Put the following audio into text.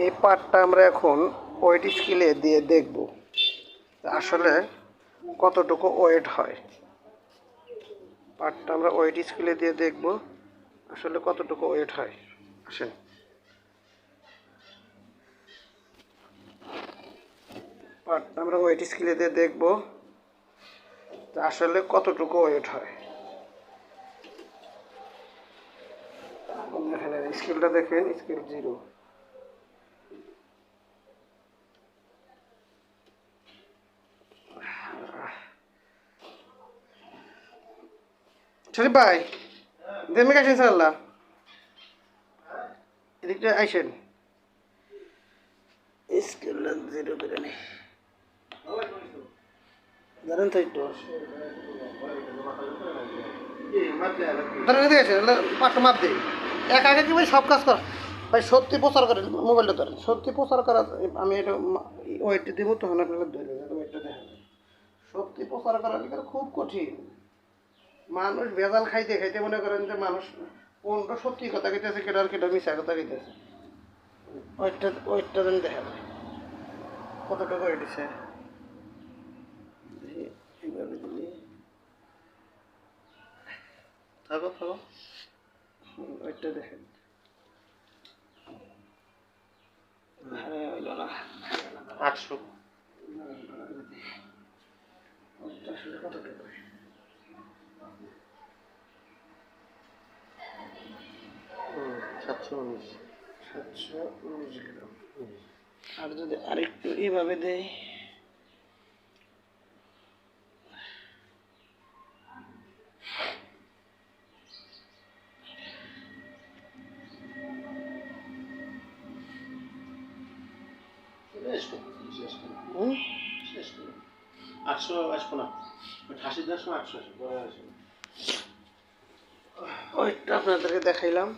এই পার্টটা আমরা এখন ওয়েট স্কেলে দিয়ে দেখব আসলে কতটুকু ওয়েট হয়। পার্টটা আমরা ওয়েট স্কেলে দিয়ে দেখব আসলে কতটুকু ওয়েট হয়। আসেন, পার্টটা আমরা ওয়েট স্কেলে দিয়ে দেখব আসলে কতটুকু ওয়েট হয়। দেখেন স্কেলটা, দেখেন স্কেল 0। শরীফ ভাই, দেমে গেছেন স্যার, এদিকটা আইসেন, স্কেলটা 0 করে নেই জানেন তো একটু ধরেন এদিকে আছেন, পাঁচটা মাপ দিই এক আগে কি ভাই সব কাজ করা ভাই, সত্যি প্রচার করেন মোবাইলটা ধরেন, সত্যি প্রচার করা আমি এটা ওয়েটটা দিব তখন আপনারা ধরবেন, ওয়েটটা দেখেন। সত্যি প্রচার করা খুব কঠিন। মানুষ ভেজাল খাইতে খাইতে মনে করেন যে মানুষ কোনটা সত্যি কথা কইতেছে, কেটার কেটা মিশা কথা কইতেছে। ওয়েটটা যেন দেখা যায় কতটুকু ওয়েট দিছে। এইভাবে দিলি থাকো থাকো, ওয়েটটা দেখেন। হইল না 800 আসলে কতটুকু? 719 গ্রাম। আর যদি আরেকটু এইভাবে দেয়, ওইটা আপনাদেরকে দেখাইলাম।